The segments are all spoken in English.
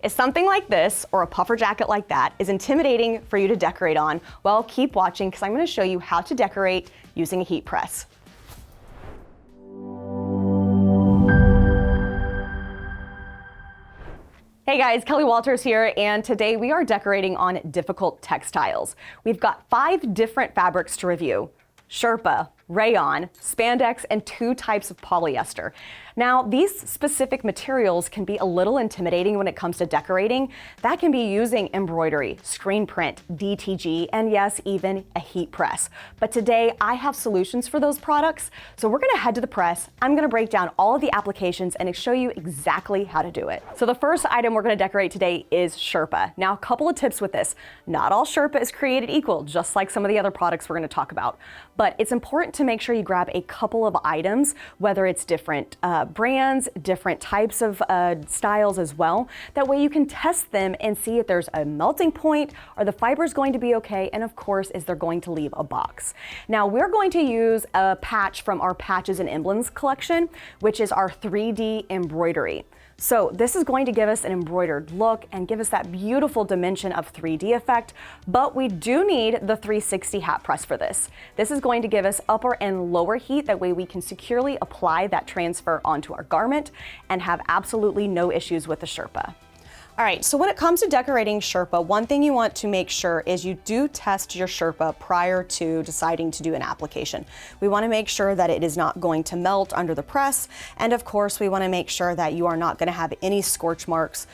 If something like this or a puffer jacket like that is intimidating for you to decorate on, well, keep watching because I'm going to show you how to decorate using a heat press. Hey guys, Kelly Walters here, and today we are decorating on difficult textiles. We've got 5 different fabrics to review: Sherpa, rayon, spandex, and 2 types of polyester. Now, these specific materials can be a little intimidating when it comes to decorating. That can be using embroidery, screen print, DTG, and yes, even a heat press. But today I have solutions for those products. So we're gonna head to the press. I'm gonna break down all of the applications and show you exactly how to do it. So the first item we're gonna decorate today is Sherpa. Now, a couple of tips with this. Not all Sherpa is created equal, just like some of the other products we're gonna talk about. But it's important to make sure you grab a couple of items, whether it's different brands, different types of styles as well. That way you can test them and see if there's a melting point, are the fibers going to be okay, and of course, is there going to leave a box. Now, we're going to use a patch from our Patches and Emblems collection, which is our 3D embroidery. So this is going to give us an embroidered look and give us that beautiful dimension of 3D effect, but we do need the 360 hat press for this. This is going to give us upper and lower heat, that way we can securely apply that transfer onto our garment and have absolutely no issues with the Sherpa. All right, so when it comes to decorating Sherpa, one thing you want to make sure is you do test your Sherpa prior to deciding to do an application. We want to make sure that it is not going to melt under the press, and of course we want to make sure that you are not going to have any scorch marks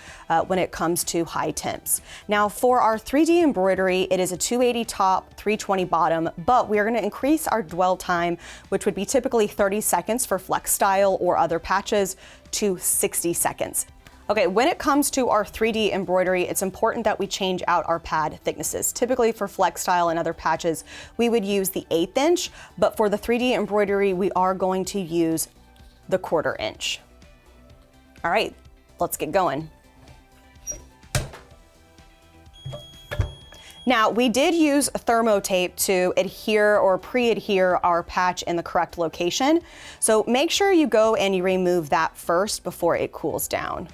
when it comes to high temps. Now, for our 3D embroidery, it is a 280 top, 320 bottom, but we are going to increase our dwell time, which would be typically 30 seconds for flex style or other patches, to 60 seconds. Okay, when it comes to our 3D embroidery, it's important that we change out our pad thicknesses. Typically for flex style and other patches, we would use the 1/8 inch, but for the 3D embroidery, we are going to use the 1/4 inch. All right, let's get going. Now, we did use thermo tape to adhere or pre-adhere our patch in the correct location. So make sure you go and you remove that first before it cools down.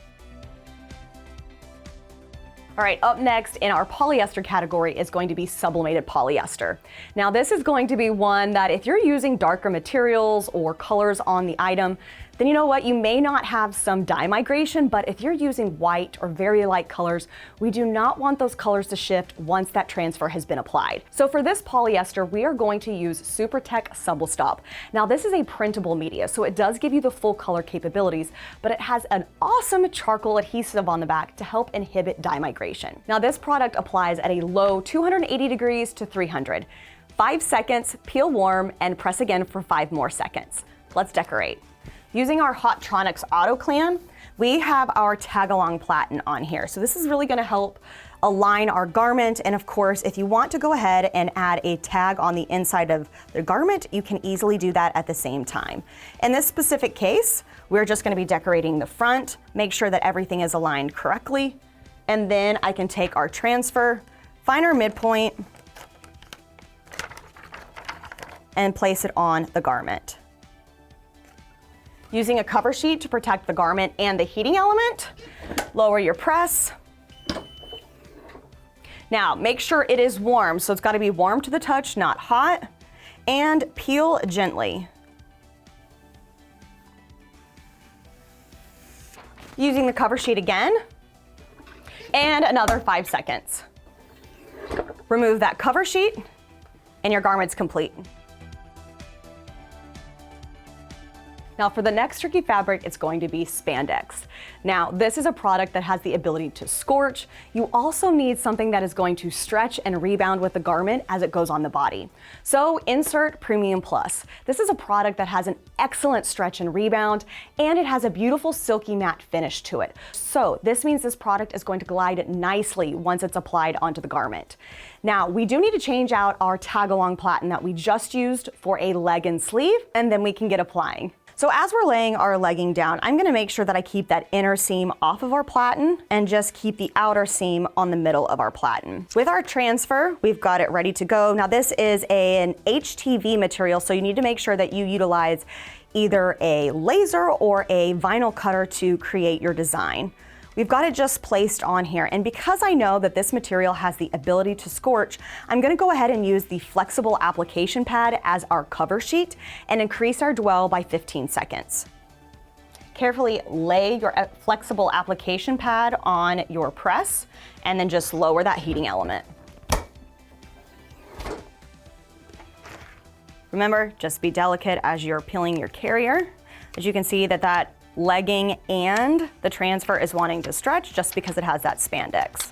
All right, up next in our polyester category is going to be sublimated polyester. Now, this is going to be one that if you're using darker materials or colors on the item, then you know what, you may not have some dye migration, but if you're using white or very light colors, we do not want those colors to shift once that transfer has been applied. So for this polyester, we are going to use SuperTech Sublistop. Now, this is a printable media, so it does give you the full color capabilities, but it has an awesome charcoal adhesive on the back to help inhibit dye migration. Now, this product applies at a low 280 degrees to 300. 5 seconds, peel warm, and press again for 5 more seconds. Let's decorate. Using our Hottronics Auto Clan, we have our tag-along platen on here. So this is really gonna help align our garment. And of course, if you want to go ahead and add a tag on the inside of the garment, you can easily do that at the same time. In this specific case, we're just gonna be decorating the front, make sure that everything is aligned correctly. And then I can take our transfer, find our midpoint, and place it on the garment. Using a cover sheet to protect the garment and the heating element, lower your press. Now, make sure it is warm, so it's gotta be warm to the touch, not hot, and peel gently. Using the cover sheet again, and another 5 seconds. Remove that cover sheet, and your garment's complete. Now, for the next tricky fabric, it's going to be spandex. Now, this is a product that has the ability to scorch. You also need something that is going to stretch and rebound with the garment as it goes on the body. So insert Premium Plus. This is a product that has an excellent stretch and rebound, and it has a beautiful silky matte finish to it. So this means this product is going to glide nicely once it's applied onto the garment. Now, we do need to change out our tag-along platen that we just used for a leg and sleeve, and then we can get applying. So as we're laying our legging down, I'm gonna make sure that I keep that inner seam off of our platen and just keep the outer seam on the middle of our platen. With our transfer, we've got it ready to go. Now this is an HTV material, so you need to make sure that you utilize either a laser or a vinyl cutter to create your design. We've got it just placed on here, and because I know that this material has the ability to scorch, I'm gonna go ahead and use the flexible application pad as our cover sheet and increase our dwell by 15 seconds. Carefully lay your flexible application pad on your press and then just lower that heating element. Remember, just be delicate as you're peeling your carrier. As you can see that legging and the transfer is wanting to stretch just because it has that spandex.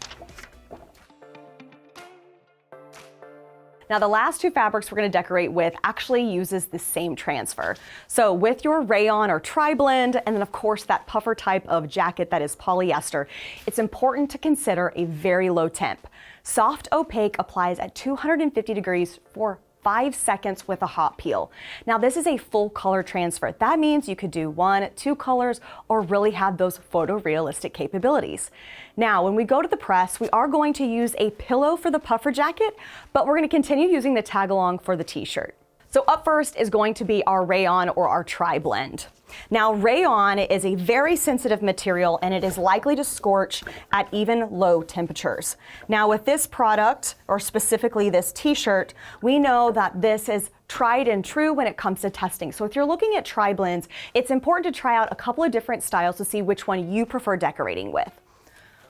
Now the last two fabrics we're going to decorate with actually uses the same transfer. So with your rayon or tri-blend, and then of course that puffer type of jacket that is polyester, it's important to consider a very low temp. Soft opaque applies at 250 degrees for 5 seconds with a hot peel. Now this is a full color transfer. That means you could do 1, 2 colors or really have those photorealistic capabilities. Now when we go to the press, we are going to use a pillow for the puffer jacket, but we're going to continue using the tag along for the t-shirt. So up first is going to be our rayon or our tri-blend. Now rayon is a very sensitive material and it is likely to scorch at even low temperatures. Now with this product, or specifically this t-shirt, we know that this is tried and true when it comes to testing. So if you're looking at tri-blends, it's important to try out a couple of different styles to see which one you prefer decorating with.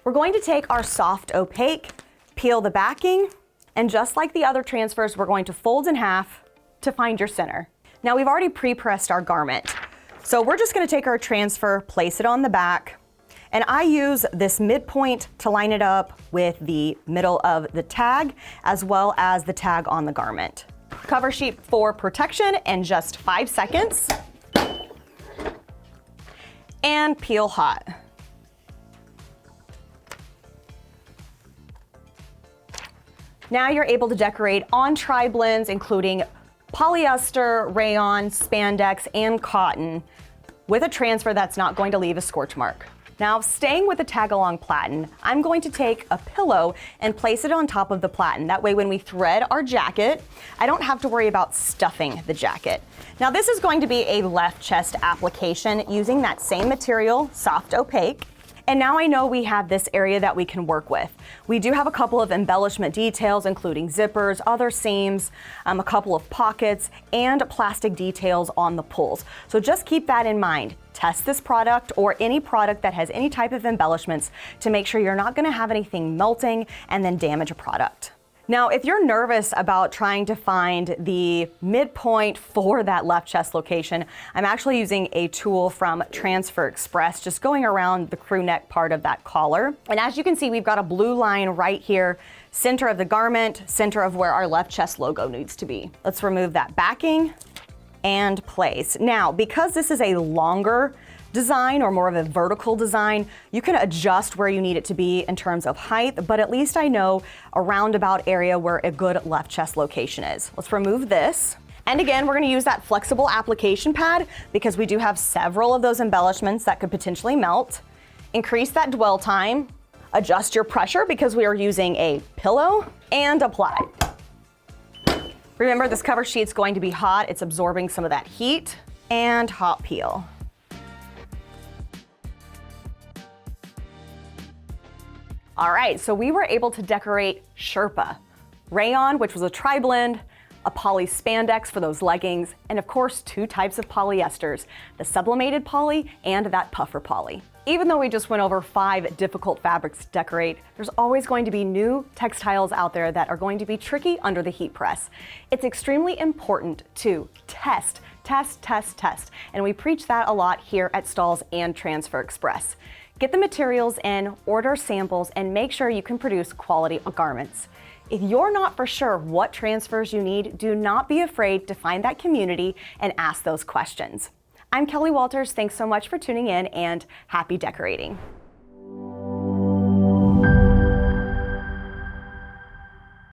We're going to take our soft opaque, peel the backing, and just like the other transfers, we're going to fold in half to find your center. Now we've already pre-pressed our garment. So we're just gonna take our transfer, place it on the back, and I use this midpoint to line it up with the middle of the tag, as well as the tag on the garment. Cover sheet for protection in just 5 seconds. And peel hot. Now you're able to decorate on tri-blends, including polyester, rayon, spandex, and cotton with a transfer that's not going to leave a scorch mark. Now, staying with the tag-along platen, I'm going to take a pillow and place it on top of the platen. That way when we thread our jacket, I don't have to worry about stuffing the jacket. Now this is going to be a left chest application using that same material, soft opaque. And now I know we have this area that we can work with. We do have a couple of embellishment details, including zippers, other seams, a couple of pockets, and plastic details on the pulls. So just keep that in mind. Test this product or any product that has any type of embellishments to make sure you're not going to have anything melting and then damage a product. Now, if you're nervous about trying to find the midpoint for that left chest location, I'm actually using a tool from Transfer Express, just going around the crew neck part of that collar. And as you can see, we've got a blue line right here, center of the garment, center of where our left chest logo needs to be. Let's remove that backing and place. Now, because this is a longer design or more of a vertical design, you can adjust where you need it to be in terms of height, but at least I know a roundabout area where a good left chest location is. Let's remove this. And again, we're going to use that flexible application pad because we do have several of those embellishments that could potentially melt. Increase that dwell time, adjust your pressure because we are using a pillow, and apply. Remember, this cover sheet's going to be hot. It's absorbing some of that heat, and hot peel. All right, so we were able to decorate Sherpa, rayon, which was a tri-blend, a poly spandex for those leggings, and of course 2 types of polyesters, the sublimated poly and that puffer poly. Even though we just went over 5 difficult fabrics to decorate, there's always going to be new textiles out there that are going to be tricky under the heat press. It's extremely important to test, and we preach that a lot here at Stahls and Transfer Express. Get the materials in, order samples, and make sure you can produce quality garments. If you're not for sure what transfers you need, do not be afraid to find that community and ask those questions. I'm Kelly Walters. Thanks so much for tuning in, and happy decorating.